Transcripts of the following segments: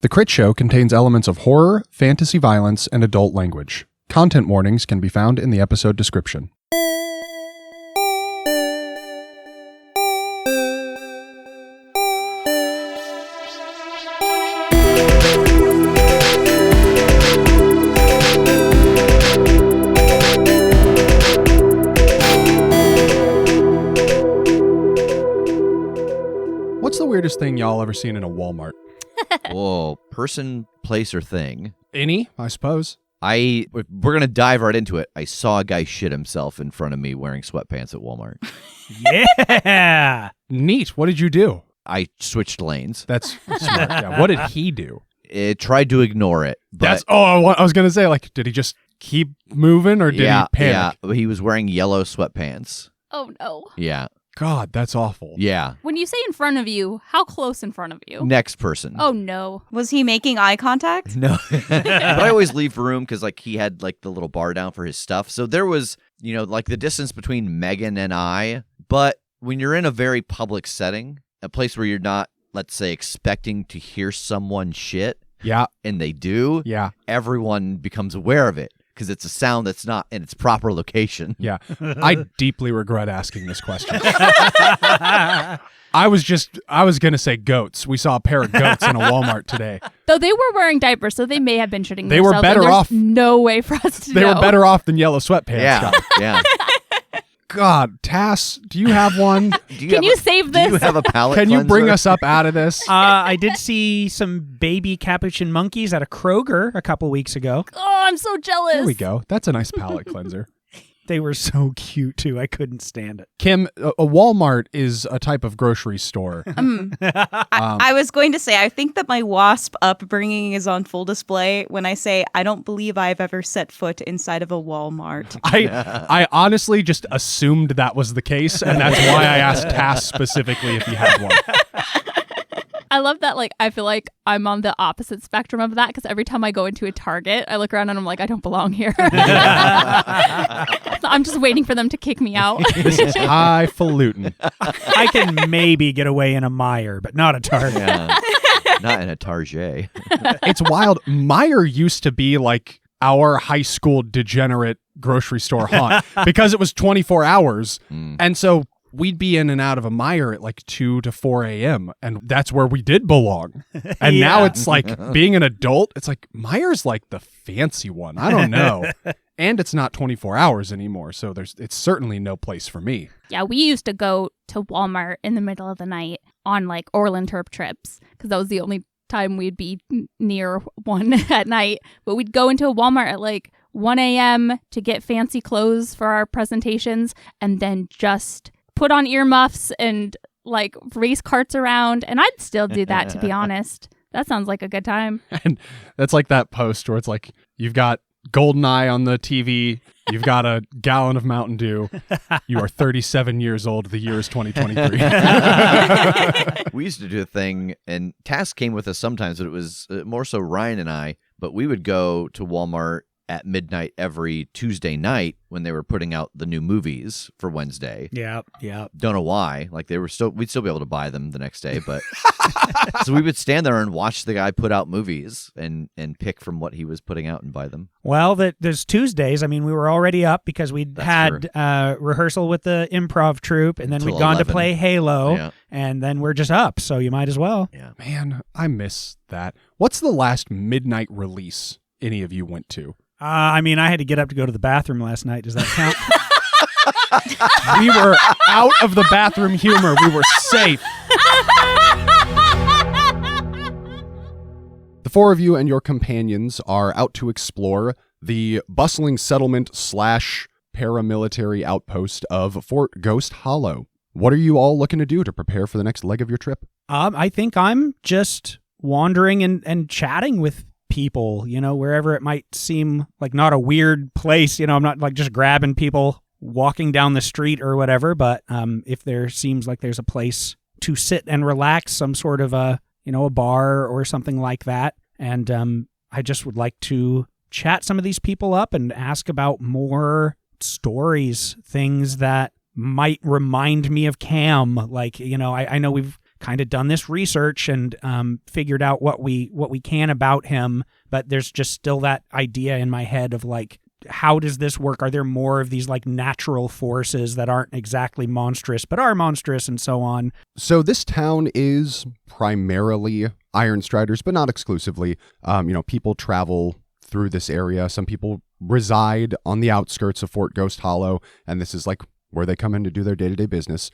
The Critshow contains elements of horror, fantasy violence, and adult language. Content warnings can be found in the episode description. What's the weirdest thing y'all ever seen in a Walmart? Whoa, person, place, or thing. Any, I suppose. We're going to dive right into it. I saw a guy shit himself in front of me wearing sweatpants at Walmart. Yeah! Neat. What did you do? I switched lanes. That's smart. Yeah. What did he do? It tried to ignore it. But I was going to say, like, did he just keep moving or did he panic? Yeah, he was wearing yellow sweatpants. Oh, no. Yeah. God, that's awful. Yeah. When you say in front of you, how close in front of you? Next person. Oh, no. Was he making eye contact? No. But I always leave room because, like, he had, like, the little bar down for his stuff. So there was, like, the distance between Megan and I. But when you're in a very public setting, a place where you're not, let's say, expecting to hear someone shit, Yeah. and they do, Yeah. everyone becomes aware of it because it's a sound that's not in its proper location. Yeah. I deeply regret asking this question. I was going to say goats. We saw a pair of goats in a Walmart today. Though they were wearing diapers, so they may have been shitting They were themselves, better and there's off. No way for us to They know. were better off than yellow sweatpants. Yeah, guys. yeah. God, Tass, do you have one? Can you save this? Do you have a palate Can you bring cleanser? us up out of this? I did see some baby capuchin monkeys at a Kroger a couple weeks ago. Oh, I'm so jealous. There we go. That's a nice palate cleanser. They were so cute, too. I couldn't stand it. Kim, a Walmart is a type of grocery store. I was going to say, I think that my WASP upbringing is on full display when I say I don't believe I've ever set foot inside of a Walmart. I honestly just assumed that was the case, and that's why I asked Tass specifically if he had one. I love that, like, I feel like I'm on the opposite spectrum of that because every time I go into a Target, I look around and I'm like, I don't belong here. So I'm just waiting for them to kick me out. This is highfalutin. I can maybe get away in a Meijer, but not a Target. Yeah. Not in a Target. It's wild. Meijer used to be like our high school degenerate grocery store haunt because it was 24 hours. And so we'd be in and out of a Meijer at like 2 to 4 a.m. And that's where we did belong. And now it's like being an adult, it's like Meijer's like the fancy one. I don't know. And it's not 24 hours anymore. So it's certainly no place for me. Yeah, we used to go to Walmart in the middle of the night on like Orland Terp trips because that was the only time we'd be near one at night. But we'd go into a Walmart at like 1 a.m. to get fancy clothes for our presentations and then just put on earmuffs and like race carts around. And I'd still do that, to be honest. That sounds like a good time. And that's like that post where it's like, you've got GoldenEye on the TV, you've got a gallon of Mountain Dew, you are 37 years old, the year is 2023. We used to do a thing, and Tass came with us sometimes, but it was more so Ryan and I, but we would go to Walmart at midnight every Tuesday night when they were putting out the new movies for Wednesday. Yeah. Don't know why. Like we'd still be able to buy them the next day, but so we would stand there and watch the guy put out movies and pick from what he was putting out and buy them. Well, there's Tuesdays. I mean, we were already up because we'd had rehearsal with the improv troupe, and then Until we'd gone 11. to play Halo, Yeah. and then we're just up, so you might as well. Yeah. Man, I miss that. What's the last midnight release any of you went to? I mean, I had to get up to go to the bathroom last night. Does that count? We were out of the bathroom humor. We were safe. The four of you and your companions are out to explore the bustling settlement / paramilitary outpost of Fort Ghost Hollow. What are you all looking to do to prepare for the next leg of your trip? I think I'm just wandering and chatting with people, wherever it might seem like not a weird place. I'm not like just grabbing people walking down the street or whatever, but if there seems like there's a place to sit and relax, some sort of a bar or something like that. And I just would like to chat some of these people up and ask about more stories, things that might remind me of Cam. Like, I know we've kind of done this research and figured out what we can about him, but there's just still that idea in my head of like, how does this work? Are there more of these like natural forces that aren't exactly monstrous but are monstrous and so on? So this town is primarily Iron Striders, but not exclusively. People travel through this area. Some people reside on the outskirts of Fort Ghost Hollow, and this is like where they come in to do their day-to-day business.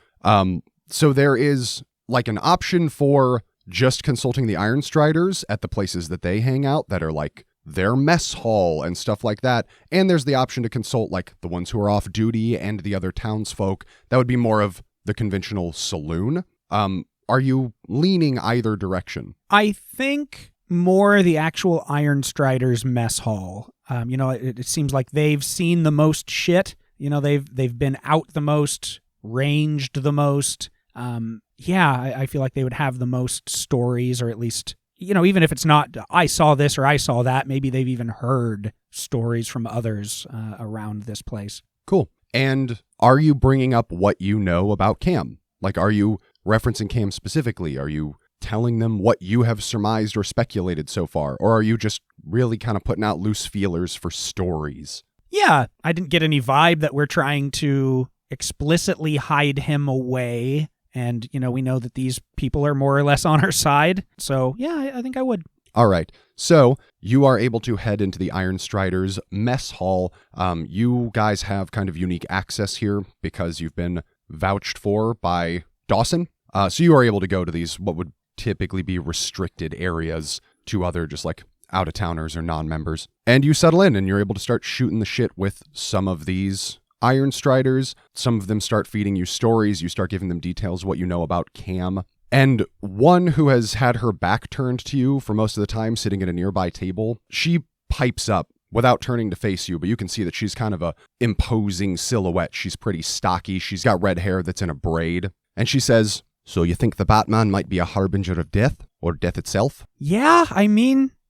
So there is like an option for just consulting the Iron Striders at the places that they hang out that are like their mess hall and stuff like that. And there's the option to consult like the ones who are off duty and the other townsfolk. That would be more of the conventional saloon. Are you leaning either direction? I think more the actual Iron Striders mess hall. It seems like they've seen the most shit. They've been out the most, ranged the most. I feel like they would have the most stories, or at least, even if it's not, I saw this or I saw that, maybe they've even heard stories from others around this place. Cool. And are you bringing up what you know about Cam? Like, are you referencing Cam specifically? Are you telling them what you have surmised or speculated so far? Or are you just really kind of putting out loose feelers for stories? Yeah, I didn't get any vibe that we're trying to explicitly hide him away. And, we know that these people are more or less on our side. So, yeah, I think I would. All right. So you are able to head into the Iron Striders mess hall. You guys have kind of unique access here because you've been vouched for by Dawson. So you are able to go to these, what would typically be restricted areas to other just like out-of-towners or non-members. And you settle in and you're able to start shooting the shit with some of these Iron Striders. Some of them start feeding you stories. You start giving them details what you know about Cam. And one who has had her back turned to you for most of the time, sitting at a nearby table, she pipes up without turning to face you, but you can see that she's kind of a imposing silhouette. She's pretty stocky. She's got red hair that's in a braid. And she says, "So you think the Batman might be a harbinger of death, or death itself?" Yeah,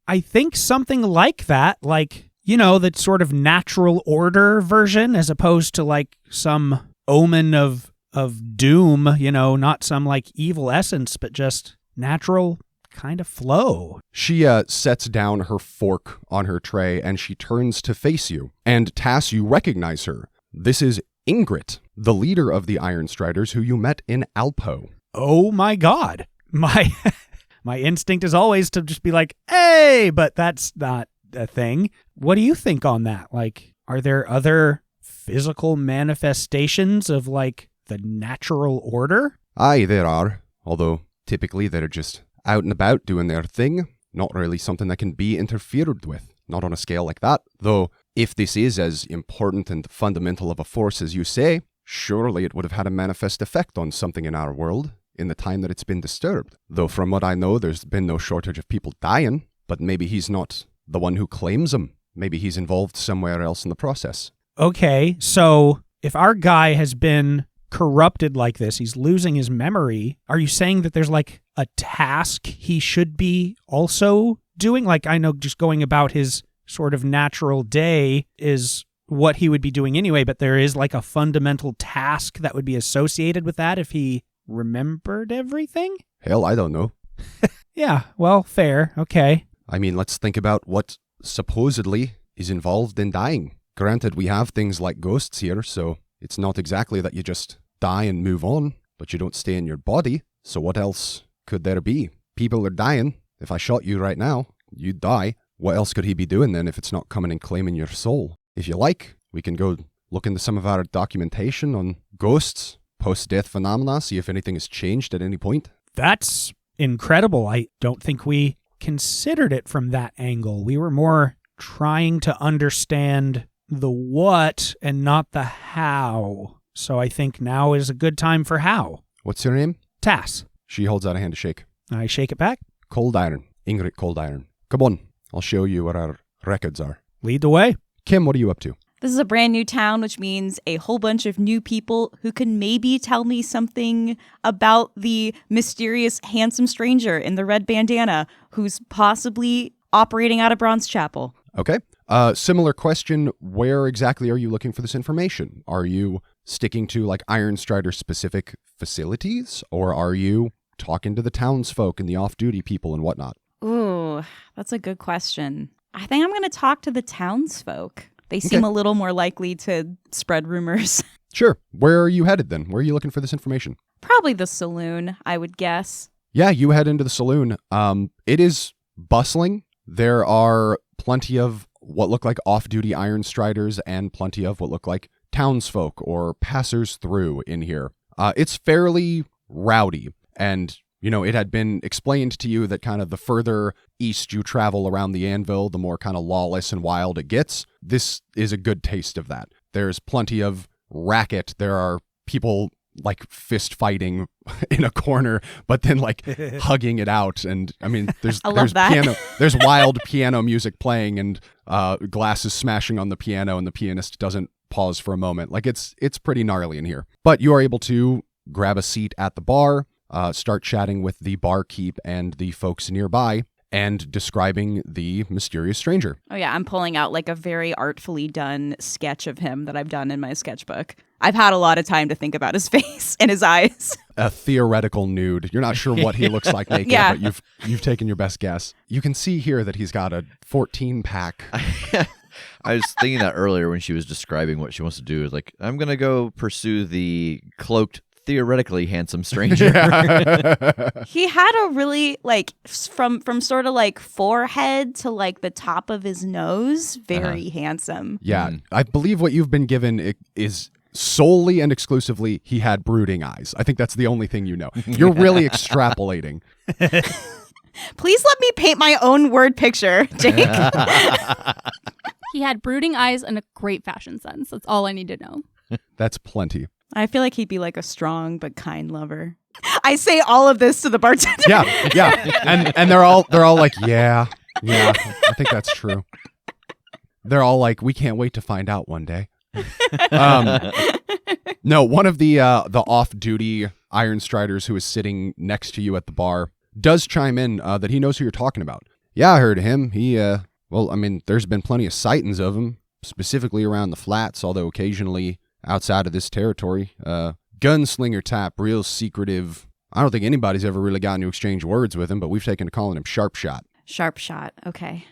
I think something like that, like, the sort of natural order version, as opposed to like some omen of doom, not some like evil essence, but just natural kind of flow. She sets down her fork on her tray and she turns to face you. And Tass, you recognize her. This is Ingrid, the leader of the Iron Striders who you met in Alpo. Oh my God. My instinct is always to just be like, hey, but that's not a thing. What do you think on that? Like, are there other physical manifestations of like the natural order? Aye, there are. Although typically they're just out and about doing their thing. Not really something that can be interfered with. Not on a scale like that. Though, if this is as important and fundamental of a force as you say, surely it would have had a manifest effect on something in our world in the time that it's been disturbed. Though from what I know, there's been no shortage of people dying, but maybe he's not the one who claims them. Maybe he's involved somewhere else in the process. Okay, so if our guy has been corrupted like this, he's losing his memory, are you saying that there's like a task he should be also doing? Like, I know just going about his sort of natural day is what he would be doing anyway, but there is like a fundamental task that would be associated with that if he remembered everything? Hell, I don't know. Yeah, well, fair. Okay. I mean, let's think about what supposedly is involved in dying. Granted, we have things like ghosts here, so it's not exactly that you just die and move on, but you don't stay in your body. So what else could there be? People are dying. If I shot you right now, you'd die. What else could he be doing then if it's not coming and claiming your soul? If you like, we can go look into some of our documentation on ghosts, post-death phenomena, see if anything has changed at any point. That's incredible. I don't think we considered it from that angle. We were more trying to understand the what and not the how. So I think now is a good time for how. What's your name? Tass. She holds out a hand to shake. I shake it back. Cold Iron. Ingrid Cold Iron. Come on, I'll show you what our records are. Lead the way. Kim, what are you up to? This is a brand new town, which means a whole bunch of new people who can maybe tell me something about the mysterious handsome stranger in the red bandana who's possibly operating out of Bronze Chapel. Okay. Similar question. Where exactly are you looking for this information? Are you sticking to like Iron Strider specific facilities, or are you talking to the townsfolk and the off-duty people and whatnot? Ooh, that's a good question. I think I'm going to talk to the townsfolk. They seem a little more likely to spread rumors. Sure. Where are you headed then? Where are you looking for this information? Probably the saloon, I would guess. Yeah, you head into the saloon. It is bustling. There are plenty of what look like off-duty iron striders and plenty of what look like townsfolk or passers through in here. It's fairly rowdy, and it had been explained to you that kind of the further east you travel around the Anvil, the more kind of lawless and wild it gets. This is a good taste of that. There's plenty of racket. There are people like fist fighting in a corner, but then like hugging it out. And I mean, there's that. piano, there's wild piano music playing and glasses smashing on the piano, and the pianist doesn't pause for a moment. Like it's pretty gnarly in here. But you are able to grab a seat at the bar, start chatting with the barkeep and the folks nearby, and describing the mysterious stranger. Oh yeah, I'm pulling out like a very artfully done sketch of him that I've done in my sketchbook. I've had a lot of time to think about his face and his eyes. A theoretical nude. You're not sure what he looks like naked, Yeah. but you've taken your best guess. You can see here that he's got a 14-pack. I was thinking that earlier when she was describing what she wants to do. Is like, I'm going to go pursue the cloaked, theoretically handsome stranger. He had a really from sort of like forehead to like the top of his nose, very handsome. Yeah, I believe what you've been given is solely and exclusively he had brooding eyes. I think that's the only thing you know. You're really extrapolating. Please let me paint my own word picture, Jake. He had brooding eyes and a great fashion sense. That's all I need to know. That's plenty. I feel like he'd be like a strong but kind lover. I say all of this to the bartender. Yeah. And they're all like, yeah, I think that's true. They're all like, we can't wait to find out one day. No, one of the off-duty iron striders who is sitting next to you at the bar does chime in that he knows who you're talking about. Yeah, I heard of him. He, there's been plenty of sightings of him, specifically around the flats, although occasionally outside of this territory. Gunslinger type, real secretive. I don't think anybody's ever really gotten to exchange words with him, but we've taken to calling him Sharp Shot. Sharp Shot. Okay.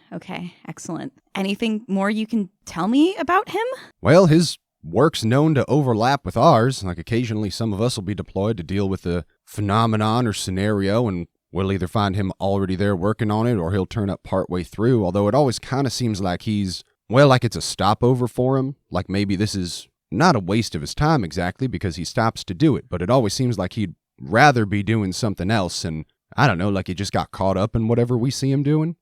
Excellent. Anything more you can tell me about him? Well, his work's known to overlap with ours. Like occasionally some of us will be deployed to deal with a phenomenon or scenario, and we'll either find him already there working on it or he'll turn up partway through, although it always kind of seems like like it's a stopover for him. Like maybe this is not a waste of his time exactly because he stops to do it, but it always seems like he'd rather be doing something else, and I don't know, like he just got caught up in whatever we see him doing.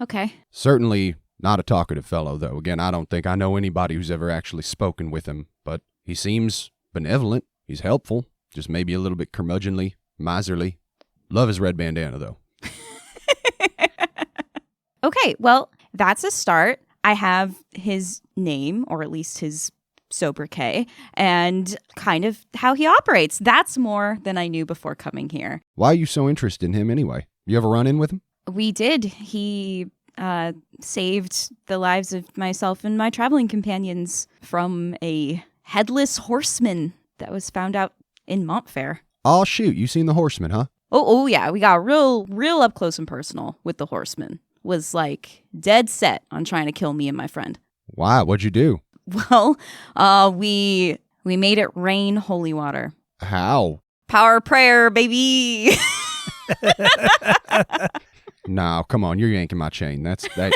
Okay. Certainly not a talkative fellow, though. Again, I don't think I know anybody who's ever actually spoken with him, but he seems benevolent. He's helpful, just maybe a little bit curmudgeonly, miserly. Love his red bandana, though. Okay, well, that's a start. I have his name, or at least his sobriquet, and kind of how he operates. That's more than I knew before coming here. Why are you so interested in him anyway? You ever run in with him? We did. He saved the lives of myself and my traveling companions from a headless horseman that was found out in Montfair. Oh, shoot. You seen the horseman, huh? Oh yeah. We got real up close and personal with the horseman. Was like dead set on trying to kill me and my friend. Why? What'd you do? Well, we made it rain holy water. How? Power of prayer, baby. No, come on. You're yanking my chain. That.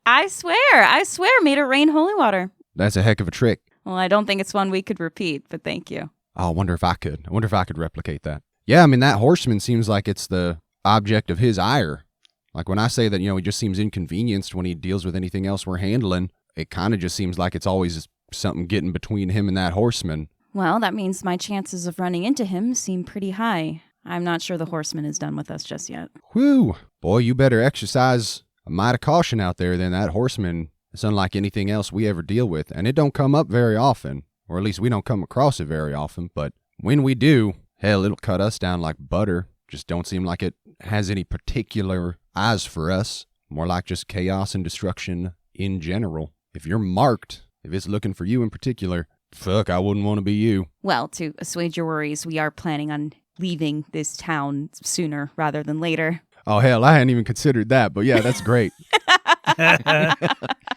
I swear, made it rain holy water. That's a heck of a trick. Well, I don't think it's one we could repeat, but thank you. Oh, I wonder if I could. I wonder if I could replicate that. Yeah, I mean, that horseman seems like it's the object of his ire. Like when I say that, he just seems inconvenienced when he deals with anything else we're handling, it kind of just seems like it's always something getting between him and that horseman. Well, that means my chances of running into him seem pretty high. I'm not sure the horseman is done with us just yet. Whew. Boy, you better exercise a mite of caution out there. Then that horseman is unlike anything else we ever deal with, and it don't come up very often, or at least we don't come across it very often, but when we do, hell, it'll cut us down like butter. Just don't seem like it has any particular eyes for us. More like just chaos and destruction in general. If you're marked, if it's looking for you in particular, fuck, I wouldn't want to be you. Well, to assuage your worries, we are planning on leaving this town sooner rather than later. Oh, hell, I hadn't even considered that, but yeah, that's great.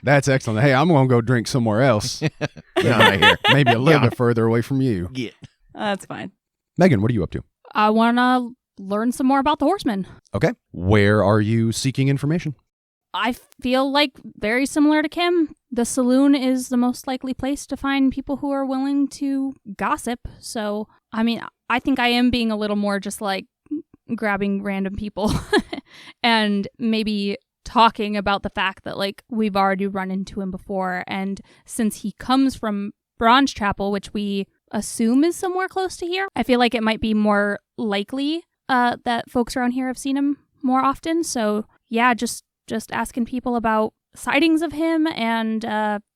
That's excellent. Hey, I'm going to go drink somewhere else. Get out of here. Maybe a little bit further away from you. Get. That's fine. Megan, what are you up to? I want to learn some more about the horsemen. Okay. Where are you seeking information? I feel like very similar to Kim. The saloon is the most likely place to find people who are willing to gossip. So, I mean, I think I am being a little more just like grabbing random people and maybe talking about the fact that like we've already run into him before. And since he comes from Bronze Chapel, which we assume is somewhere close to here, I feel like it might be more likely that folks around here have seen him more often. So yeah, just asking people about sightings of him and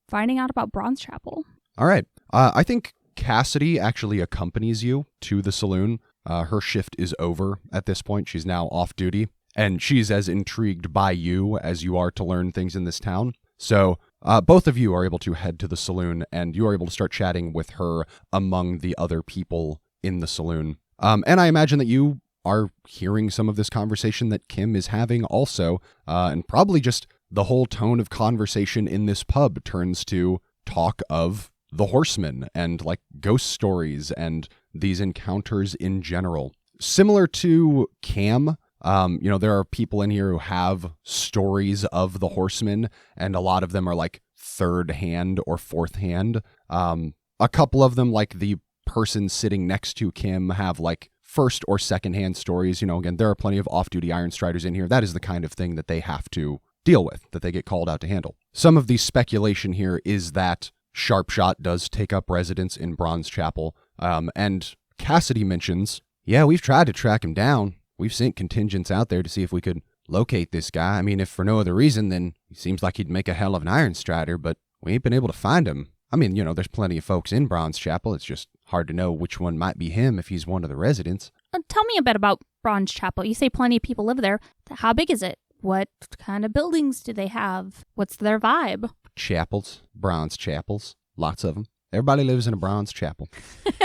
finding out about Bronze Chapel. All right. I think Cassidy actually accompanies you to the saloon. Her shift is over at this point. She's now off duty, and she's as intrigued by you as you are to learn things in this town. So both of you are able to head to the saloon, and you are able to start chatting with her among the other people in the saloon. And I imagine that you are hearing some of this conversation that Kim is having also, and probably just the whole tone of conversation in this pub turns to talk of the horsemen and like ghost stories and these encounters in general. Similar to Cam, there are people in here who have stories of the horsemen, and a lot of them are like third hand or fourth hand. A couple of them, like the person sitting next to Kim, have like first or second hand stories. Again, there are plenty of off-duty Iron Striders in here. That is the kind of thing that they have to deal with, that they get called out to handle. Some of the speculation here is that Sharpshot does take up residence in Bronze Chapel, and Cassidy mentions, yeah, we've tried to track him down. We've sent contingents out there to see if we could locate this guy. I mean, if for no other reason, then he seems like he'd make a hell of an Iron Strider, but we ain't been able to find him. I mean, there's plenty of folks in Bronze Chapel. It's just hard to know which one might be him if he's one of the residents. Tell me a bit about Bronze Chapel. You say plenty of people live there. How big is it? What kind of buildings do they have? What's their vibe? Chapels, bronze chapels, lots of them. Everybody lives in a bronze chapel.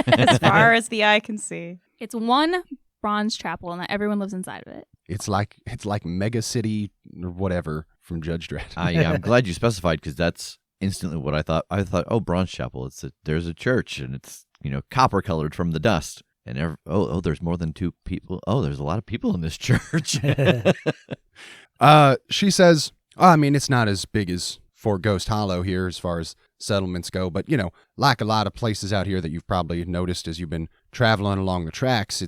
As far as the eye can see. It's one bronze chapel, and everyone lives inside of it. It's like Mega City or whatever from Judge Dredd. I'm glad you specified, because that's instantly what I thought. I thought, oh, Bronze Chapel. There's a church, and it's copper colored from the dust. And there's more than two people. Oh, there's a lot of people in this church. She says, I mean, it's not as big as Fort Ghost Hollow here as far as settlements go, but like a lot of places out here that you've probably noticed as you've been traveling along the tracks,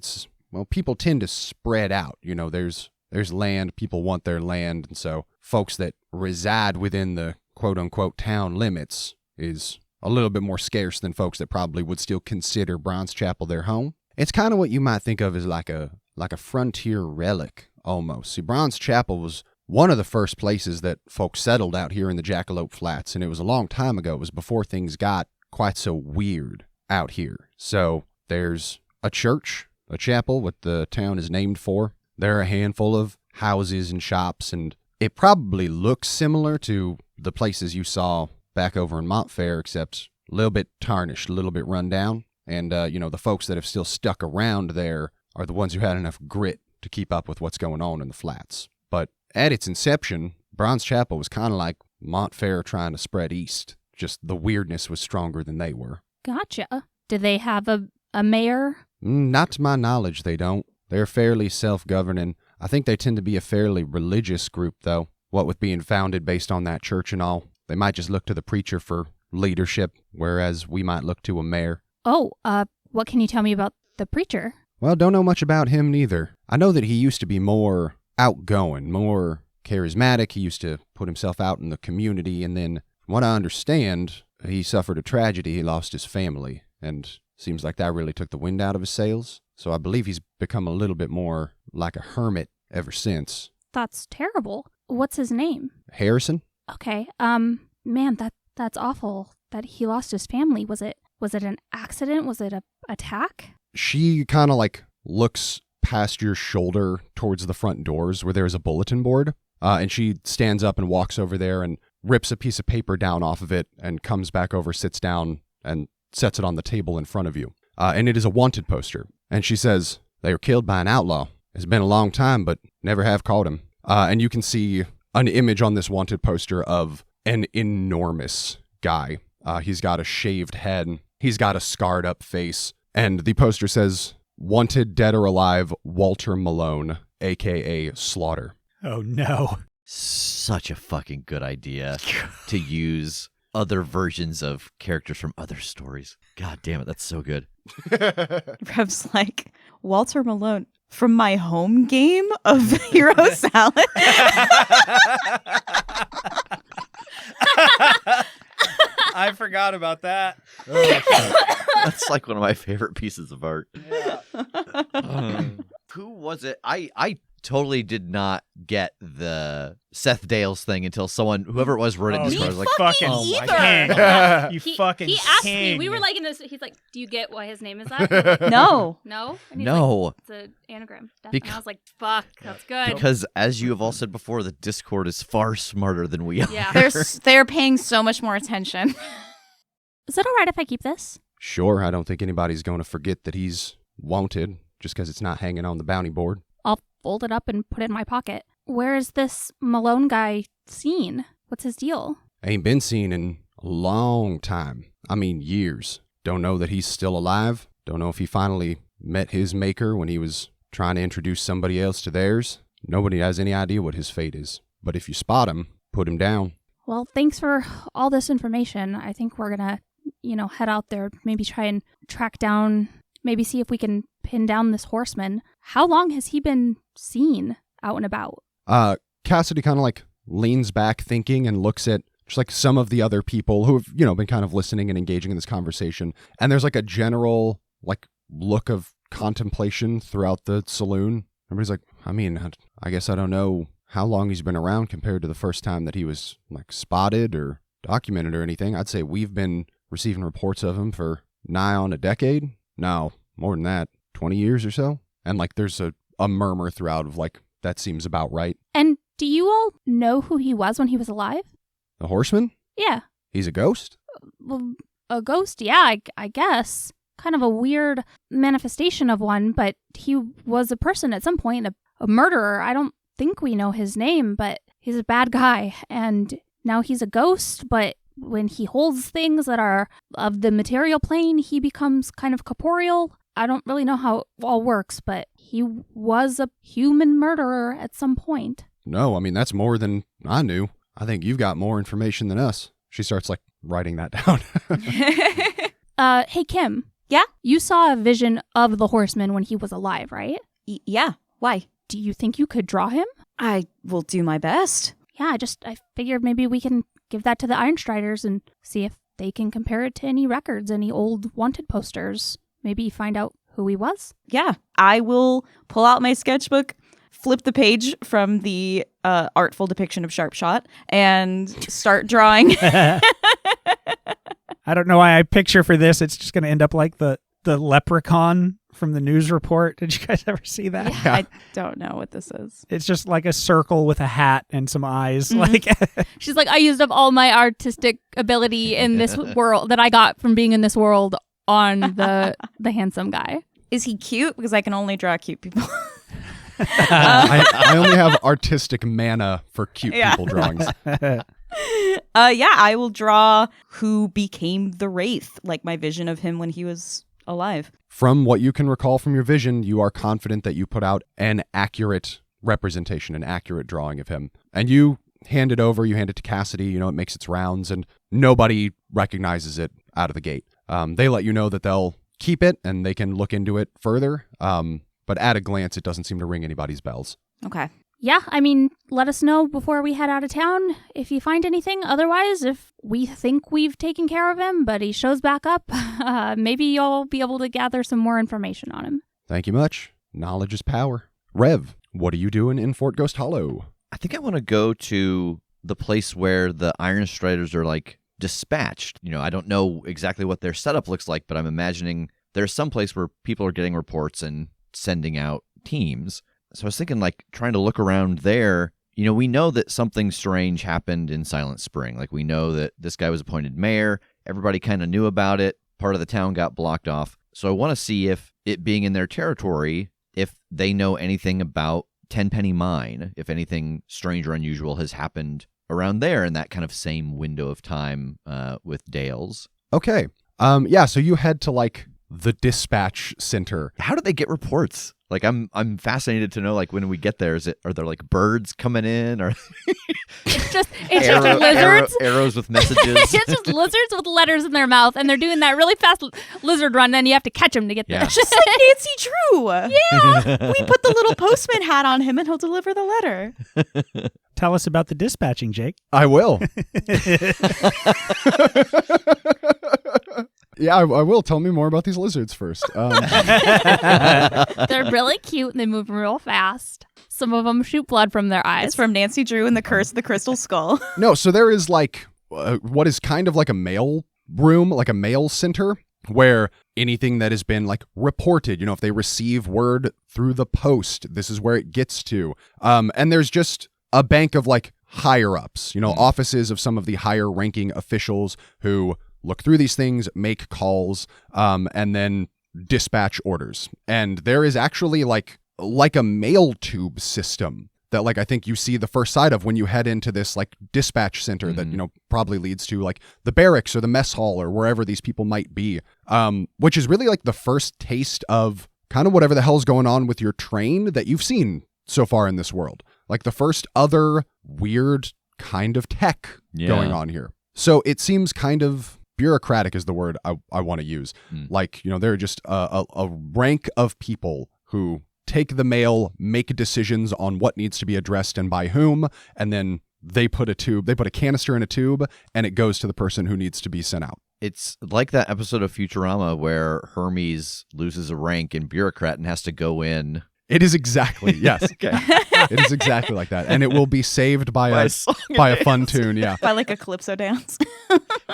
people tend to spread out. There's land, people want their land, and so folks that reside within the quote-unquote town limits is a little bit more scarce than folks that probably would still consider Bronze Chapel their home. It's kind of what you might think of as like a frontier relic, almost. See, Bronze Chapel was one of the first places that folks settled out here in the Jackalope Flats, and it was a long time ago. It was before things got quite so weird out here. So there's a church, a chapel, what the town is named for. There are a handful of houses and shops, and it probably looks similar to the places you saw back over in Montfair, except a little bit tarnished, a little bit run down. And, the folks that have still stuck around there are the ones who had enough grit to keep up with what's going on in the flats. But at its inception, Bronze Chapel was kind of like Montfair trying to spread east. Just the weirdness was stronger than they were. Gotcha. Do they have a mayor? Not to my knowledge, they don't. They're fairly self-governing. I think they tend to be a fairly religious group, though. What with being founded based on that church and all, they might just look to the preacher for leadership, whereas we might look to a mayor. Oh, what can you tell me about the preacher? Well, don't know much about him neither. I know that he used to be more outgoing, more charismatic. He used to put himself out in the community, and then, from what I understand, he suffered a tragedy. He lost his family, and seems like that really took the wind out of his sails. So I believe he's become a little bit more like a hermit ever since. That's terrible. What's his name? Harrison? Okay. Man, that's awful that he lost his family. Was it an accident? Was it a attack? She kind of like looks past your shoulder towards the front doors where there's a bulletin board, and she stands up and walks over there and rips a piece of paper down off of it and comes back over, sits down, and sets it on the table in front of you. And it is a wanted poster. And she says, They were killed by an outlaw. It's been a long time, but never have caught him. And you can see an image on this wanted poster of an enormous guy. He's got a shaved head. He's got a scarred up face. And the poster says, "Wanted dead or alive, Walter Malone, a.k.a. Slaughter." Oh, no. Such a fucking good idea to use other versions of characters from other stories. God damn it, that's so good. Rev's like, Walter Malone from my home game of Hero Salad. I forgot about that. That's like one of my favorite pieces of art. Who was it? I totally did not get the Seth Dales thing until whoever it was, wrote it in Discord. I was like, fucking either. You fucking He asked king. me. We were like in this. He's like, "Do you get why his name is that?" No. No. And he's no. like, it's an anagram. And I was like, "Fuck, that's good." Because as you have all said before, the Discord is far smarter than we are. Yeah. They're paying so much more attention. Is it all right if I keep this? Sure, I don't think anybody's going to forget that he's wanted just because it's not hanging on the bounty board. I'll fold it up and put it in my pocket. Where is this Malone guy seen? What's his deal? Ain't been seen in a long time. I mean, years. Don't know that he's still alive. Don't know if he finally met his maker when he was trying to introduce somebody else to theirs. Nobody has any idea what his fate is. But if you spot him, put him down. Well, thanks for all this information. I think we're gonna, head out there, maybe try and track down, maybe see if we can pin down this horseman. How long has he been seen out and about? Cassidy kind of like leans back thinking and looks at just like some of the other people who have, been kind of listening and engaging in this conversation. And there's like a general like look of contemplation throughout the saloon. Everybody's like, I guess I don't know how long he's been around compared to the first time that he was like spotted or documented or anything. I'd say we've been receiving reports of him for nigh on a decade. No, more than that, 20 years or so. And like there's a murmur throughout of like, that seems about right. And do you all know who he was when he was alive? The horseman? Yeah. He's a ghost? Well, a ghost, yeah, I guess. Kind of a weird manifestation of one, but he was a person at some point, a murderer. I don't think we know his name, but he's a bad guy. And now he's a ghost, but when he holds things that are of the material plane, he becomes kind of corporeal. I don't really know how it all works, but he was a human murderer at some point. No, that's more than I knew. I think you've got more information than us. She starts like writing that down. Hey, Kim. Yeah? You saw a vision of the horseman when he was alive, right? Yeah. Why? Do you think you could draw him? I will do my best. Yeah, I figured maybe we can give that to the Ironstriders and see if they can compare it to any records, any old wanted posters. Maybe find out who he was. Yeah. I will pull out my sketchbook, flip the page from the artful depiction of Sharpshot, and start drawing. I don't know why I picture for this. It's just going to end up like the leprechaun from the news report. Did you guys ever see that? Yeah, I don't know what this is. It's just like a circle with a hat and some eyes. Mm-hmm. Like She's like, I used up all my artistic ability in this world that I got from being in this world on the handsome guy. Is he cute? Because I can only draw cute people. I only have artistic mana for cute people drawings. I will draw who became the Wraith, like my vision of him when he was alive. From what you can recall from your vision, you are confident that you put out an accurate representation, an accurate drawing of him. And you hand it to Cassidy, it makes its rounds, and nobody recognizes it out of the gate. They let you know that they'll keep it and they can look into it further. But at a glance, it doesn't seem to ring anybody's bells. Okay. Yeah, let us know before we head out of town if you find anything. Otherwise, if we think we've taken care of him, but he shows back up, maybe you'll be able to gather some more information on him. Thank you much. Knowledge is power. Rev, what are you doing in Fort Ghost Hollow? I think I want to go to the place where the Iron Striders are like dispatched. I don't know exactly what their setup looks like, but I'm imagining there's some place where people are getting reports and sending out teams. So I was thinking, like, trying to look around there. We know that something strange happened in Silent Spring. Like, we know that this guy was appointed mayor. Everybody kind of knew about it. Part of the town got blocked off. So I want to see if it being in their territory, if they know anything about Tenpenny Mine, if anything strange or unusual has happened around there in that kind of same window of time with Dale's. Okay. Yeah, so you head to like the dispatch center. How do they get reports? Like I'm fascinated to know, like, when we get there, are there like birds coming in, or It's just lizards. Arrows with messages. It's just lizards with letters in their mouth, and they're doing that really fast lizard run, and you have to catch them to get there. Just like Nancy Drew. Yeah. We put the little postman hat on him and he'll deliver the letter. Tell us about the dispatching, Jake. I will. Yeah, I will. Tell me more about these lizards first. They're really cute, and they move real fast. Some of them shoot blood from their eyes. It's from Nancy Drew and the Curse of the Crystal Skull. No, so there is like what is kind of like a mail room, like a mail center, where anything that has been like reported, if they receive word through the post, this is where it gets to. And there's just a bank of like higher ups, offices of some of the higher ranking officials who look through these things, make calls, and then dispatch orders. And there is actually like a mail tube system that like I think you see the first side of when you head into this like dispatch center that probably leads to like the barracks or the mess hall or wherever these people might be, which is really like the first taste of kind of whatever the hell's going on with your train that you've seen so far in this world. Like the first other weird kind of tech going on here. So it seems kind of bureaucratic is the word I want to use. Like, there are just a rank of people who take the mail, make decisions on what needs to be addressed and by whom, and then they put a canister in a tube, and it goes to the person who needs to be sent out. It's like that episode of Futurama where Hermes loses a rank in bureaucrat and has to go in. It is exactly, yes. Okay. It is exactly like that. And it will be saved by a fun tune, yeah. By like a calypso dance.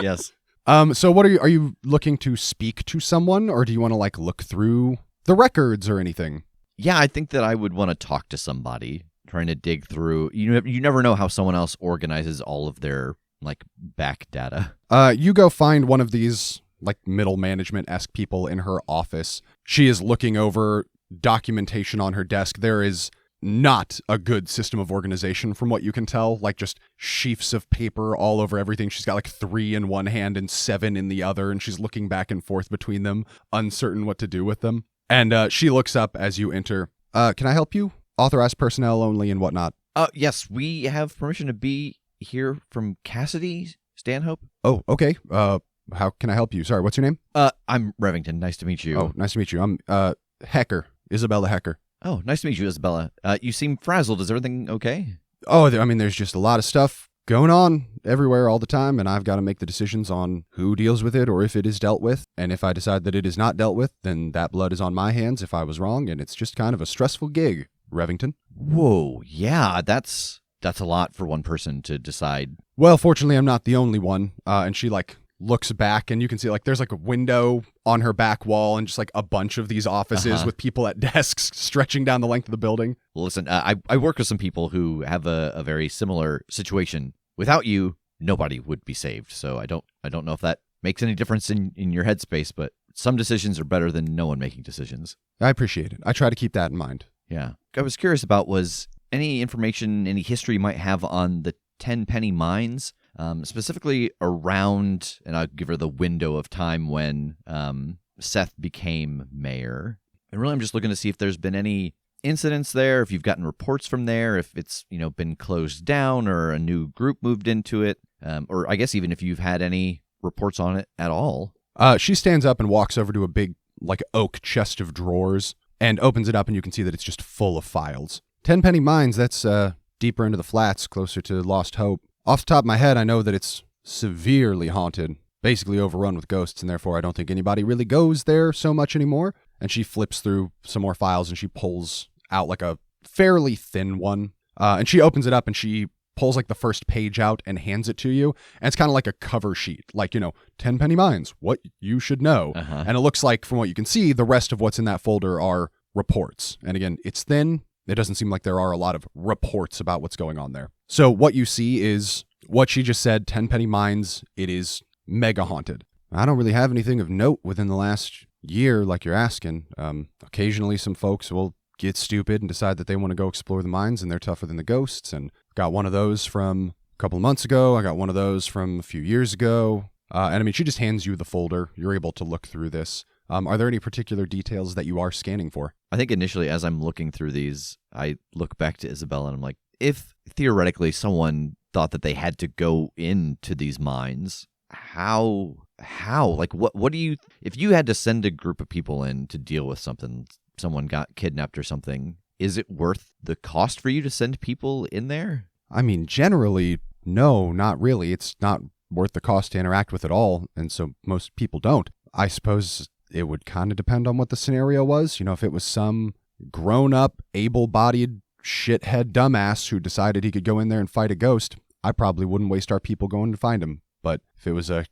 Yes. So what are you looking to speak to someone, or do you want to like look through the records or anything? Yeah, I think that I would want to talk to somebody, trying to dig through. You never know how someone else organizes all of their like back data. You go find one of these like middle management-esque people in her office. She is looking over documentation on her desk. There is not a good system of organization from what you can tell, like just sheafs of paper all over everything. She's got like 3 in one hand and 7 in the other, and she's looking back and forth between them, uncertain what to do with them. And she looks up as you enter. Can I help you? Authorized personnel only and whatnot. Yes, we have permission to be here from Cassidy Stanhope. Oh, okay. How can I help you? Sorry, what's your name? I'm Revington. Nice to meet you. Oh, nice to meet you. I'm Hecker, Isabella Hecker. Oh, nice to meet you, Isabella. You seem frazzled. Is everything okay? Oh, I mean, there's just a lot of stuff going on everywhere all the time, and I've got to make the decisions on who deals with it or if it is dealt with. And if I decide that it is not dealt with, then that blood is on my hands if I was wrong, and it's just kind of a stressful gig, Revington. Whoa, yeah, that's a lot for one person to decide. Well, fortunately, I'm not the only one. And she like looks back, and you can see like there's like a window on her back wall and just like a bunch of these offices with people at desks stretching down the length of the building. Well, listen, I work with some people who have a very similar situation. Without you, nobody would be saved. So I don't know if that makes any difference in your headspace, but some decisions are better than no one making decisions. I appreciate it. I try to keep that in mind. Yeah. I was curious about was any information, any history you might have on the Tenpenny Mines, specifically around, and I'll give her the window of time when Seth became mayor. And really, I'm just looking to see if there's been any incidents there, if you've gotten reports from there, if it's been closed down or a new group moved into it, or I guess even if you've had any reports on it at all. She stands up and walks over to a big like oak chest of drawers and opens it up, and you can see that it's just full of files. Tenpenny Mines, that's deeper into the flats, closer to Lost Hope. Off the top of my head, I know that it's severely haunted, basically overrun with ghosts, and therefore I don't think anybody really goes there so much anymore. And she flips through some more files, and she pulls out like a fairly thin one. And she opens it up, and she pulls like the first page out and hands it to you. And it's kind of like a cover sheet, like, Tenpenny Mines, what you should know. And it looks like, from what you can see, the rest of what's in that folder are reports. And again, it's thin. It doesn't seem like there are a lot of reports about what's going on there. So what you see is what she just said, Tenpenny Mines, it is mega haunted. I don't really have anything of note within the last year, like you're asking. Occasionally some folks will get stupid and decide that they want to go explore the mines and they're tougher than the ghosts. And got one of those from a couple of months ago. I got one of those from a few years ago. And I mean, she just hands you the folder. You're able to look through this. Are there any particular details that you are scanning for? I think initially, as I'm looking through these, I look back to Isabella and I'm like, if theoretically someone thought that they had to go into these mines, how? Like, what do you, if you had to send a group of people in to deal with something, someone got kidnapped or something, is it worth the cost for you to send people in there? I mean, generally, no, not really. It's not worth the cost to interact with at all, and so most people don't. I suppose it would kind of depend on what the scenario was. You know, if it was some grown-up, able-bodied, shithead dumbass who decided he could go in there and fight a ghost, I probably wouldn't waste our people going to find him. But if it was a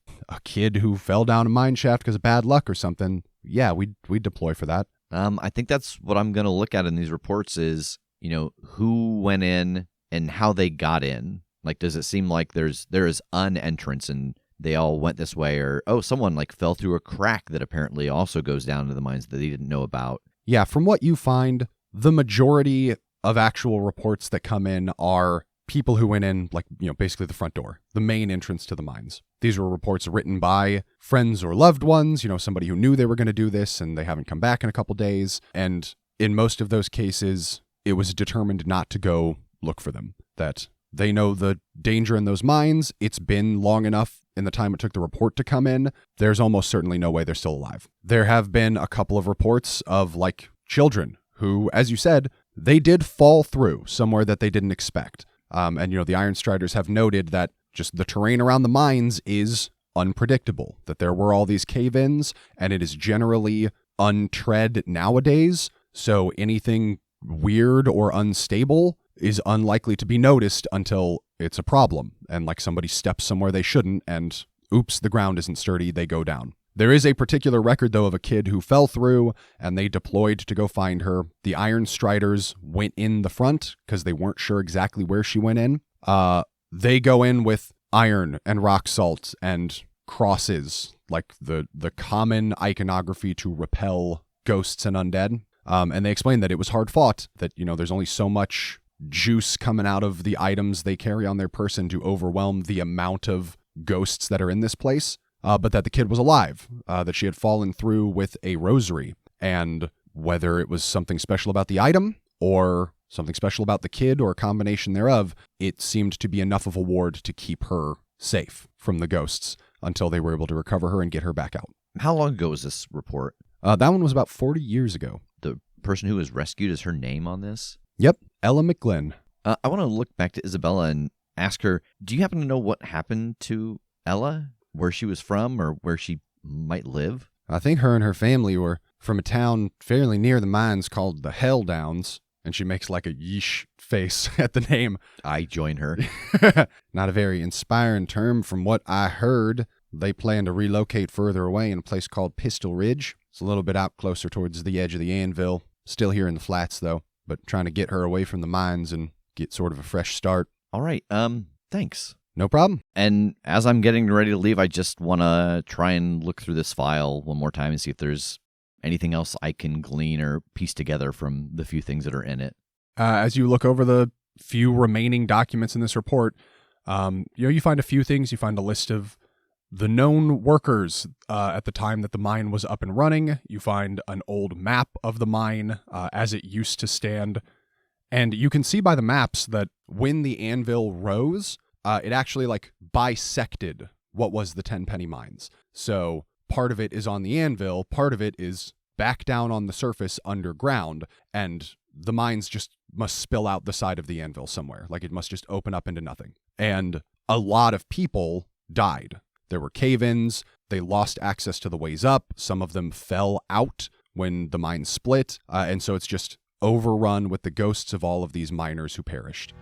kid who fell down a mine shaft because of bad luck or something, yeah, we'd deploy for that. I think that's what I'm going to look at in these reports is, you know, who went in and how they got in. Like, does it seem like there is an entrance and they all went this way, or, oh, someone like fell through a crack that apparently also goes down to the mines that they didn't know about? Yeah, from what you find, the majority of actual reports that come in are people who went in, like, you know, basically the front door, the main entrance to the mines. These were reports written by friends or loved ones, you know, somebody who knew they were going to do this and they haven't come back in a couple days. And in most of those cases, it was determined not to go look for them, that they know the danger in those mines. It's been long enough in the time it took the report to come in. There's almost certainly no way they're still alive. There have been a couple of reports of, like, children who, as you said, they did fall through somewhere that they didn't expect. And, you know, the Iron Striders have noted that just the terrain around the mines is unpredictable, that there were all these cave-ins, and it is generally untread nowadays, so anything weird or unstable is unlikely to be noticed until it's a problem, and like somebody steps somewhere they shouldn't, and oops, the ground isn't sturdy, they go down. There is a particular record, though, of a kid who fell through, and they deployed to go find her. The Iron Striders went in the front, because they weren't sure exactly where she went in. They go in with iron and rock salt and crosses, like the common iconography to repel ghosts and undead. And they explain that it was hard fought, that, you know, there's only so much juice coming out of the items they carry on their person to overwhelm the amount of ghosts that are in this place. But that the kid was alive, that she had fallen through with a rosary. And whether it was something special about the item or something special about the kid or a combination thereof, it seemed to be enough of a ward to keep her safe from the ghosts until they were able to recover her and get her back out. How long ago was this report? That one was about 40 years ago. The person who was rescued, is her name on this? Yep, Ella McGlynn. I want to look back to Isabella and ask her, do you happen to know what happened to Ella? Where she was from or where she might live? I think her and her family were from a town fairly near the mines called the Hell Downs, and she makes like a yeesh face at the name. I join her. Not a very inspiring term from what I heard. They plan to relocate further away in a place called Pistol Ridge. It's a little bit out closer towards the edge of the Anvil. Still here in the flats, though, but trying to get her away from the mines and get sort of a fresh start. All right, thanks. No problem. And as I'm getting ready to leave, I just want to try and look through this file one more time and see if there's anything else I can glean or piece together from the few things that are in it. As you look over the few remaining documents in this report, you find a few things. You find a list of the known workers at the time that the mine was up and running. You find an old map of the mine as it used to stand. And you can see by the maps that when the Anvil rose, it actually like bisected what was the 10 penny mines. So part of it is on the Anvil, part of it is back down on the surface underground, and the mines just must spill out the side of the Anvil somewhere. Like it must just open up into nothing. And a lot of people died. There were cave-ins, they lost access to the ways up, some of them fell out when the mine split, and so it's just overrun with the ghosts of all of these miners who perished.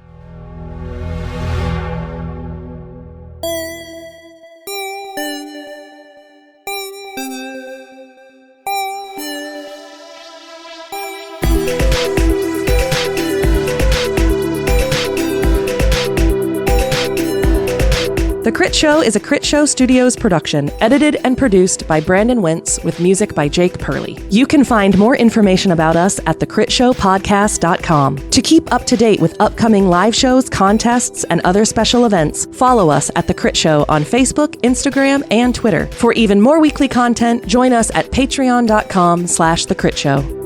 The Crit Show is a Critshow Studios production, edited and produced by Brandon Wentz with music by Jake Purley. You can find more information about us at thecritshowpodcast.com. To keep up to date with upcoming live shows, contests, and other special events, follow us at The Crit Show on Facebook, Instagram, and Twitter. For even more weekly content, join us at patreon.com/thecritShow.